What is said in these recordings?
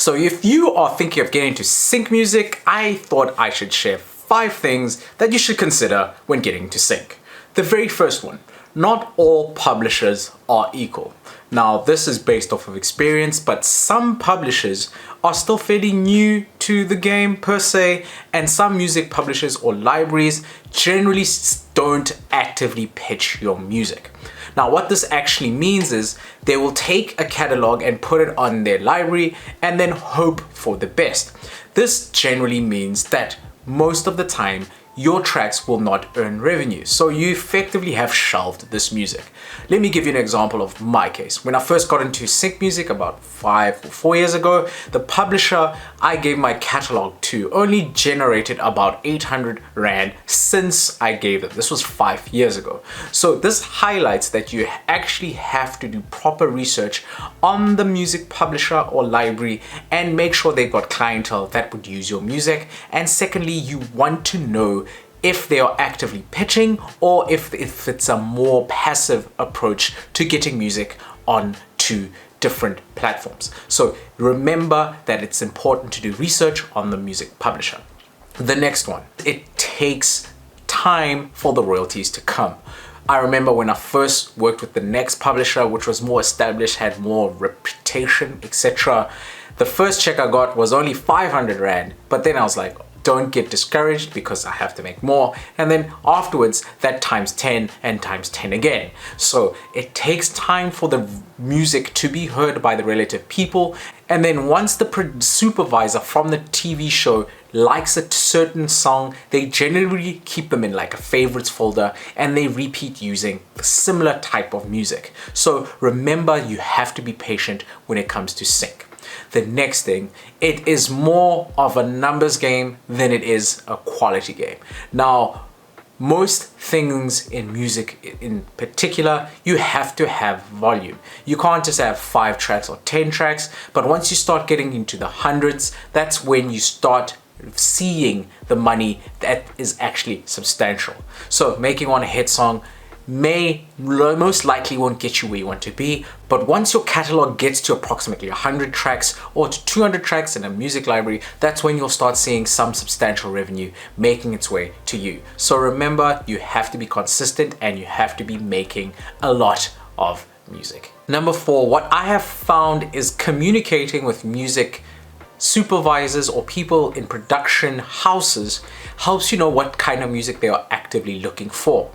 So if you are thinking of getting into sync music, I thought I should share 5 things that you should consider when getting into sync. The very first one, not all publishers are equal. Now, this is based off of experience, but some publishers are still fairly new to the game per se, and some music publishers or libraries generally don't actively pitch your music. Now, what this actually means is they will take a catalog and put it on their library and then hope for the best. This generally means that most of the time, your tracks will not earn revenue. So you effectively have shelved this music. Let me give you an example of my case. When I first got into sync music about 5 or 4 years ago, the publisher I gave my catalog to only generated about 800 Rand since I gave them. This was 5 years ago. So this highlights that you actually have to do proper research on the music publisher or library and make sure they've got clientele that would use your music. And secondly, you want to know if they are actively pitching or if it's a more passive approach to getting music onto different platforms. So remember that it's important to do research on the music publisher. The next one, it takes time for the royalties to come. I remember when I first worked with the next publisher, which was more established, had more reputation, etc. The first check I got was only 500 Rand, but then I was like, don't get discouraged because I have to make more. And then afterwards, that times 10 and times 10 again. So it takes time for the music to be heard by the relative people. And then once the supervisor from the TV show likes a certain song, they generally keep them in like a favorites folder and they repeat using the similar type of music. So remember, you have to be patient when it comes to sync. The next thing, it is more of a numbers game than it is a quality game. Now, most things in music in particular, you have to have volume. You can't just have 5 tracks or 10 tracks, but once you start getting into the hundreds, that's when you start seeing the money that is actually substantial. So making one a hit song most likely won't get you where you want to be, but once your catalog gets to approximately 100 tracks or to 200 tracks in a music library, that's when you'll start seeing some substantial revenue making its way to you. So remember, you have to be consistent and you have to be making a lot of music. Number 4, what I have found is communicating with music supervisors or people in production houses helps you know what kind of music they are actively looking for.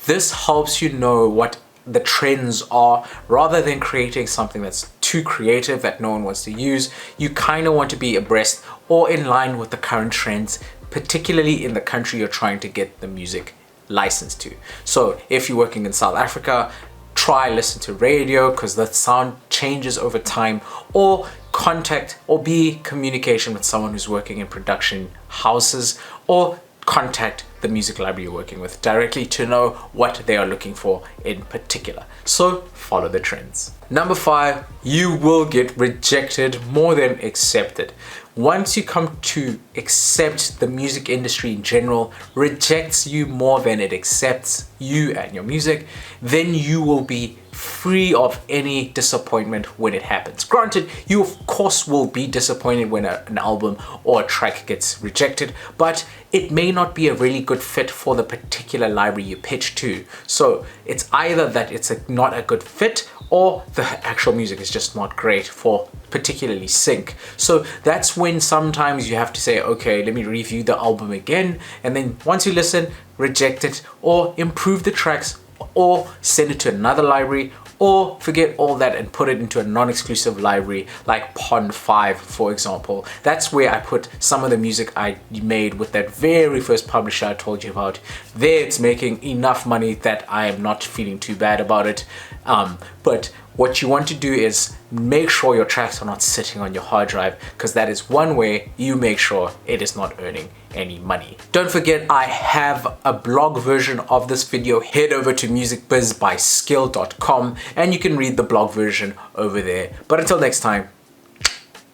This helps you know what the trends are. Rather than creating something that's too creative that no one wants to use, you kind of want to be abreast or in line with the current trends, particularly in the country you're trying to get the music licensed to. So if you're working in South Africa, try listen to radio because the sound changes over time, or contact or be communication with someone who's working in production houses, or contact the music library you're working with directly to know what they are looking for in particular. So follow the trends. Number 5, you will get rejected more than accepted. Once you come to accept, the music industry in general rejects you more than it accepts you and your music, then you will be free of any disappointment when it happens. Granted, you of course will be disappointed when an album or a track gets rejected, but it may not be a really good fit for the particular library you pitch to. So it's either that it's not a good fit, or the actual music is just not great for particularly sync. So that's when sometimes you have to say, okay, let me review the album again, and then once you listen, reject it or improve the tracks, or send it to another library, or forget all that and put it into a non-exclusive library like Pond 5, for example. That's where I put some of the music I made with that very first publisher I told you about. There it's making enough money that I am not feeling too bad about it. But what you want to do is make sure your tracks are not sitting on your hard drive, because that is one way you make sure it is not earning any money. Don't forget, I have a blog version of this video. Head over to musicbizbyskill.com and you can read the blog version over there. But until next time,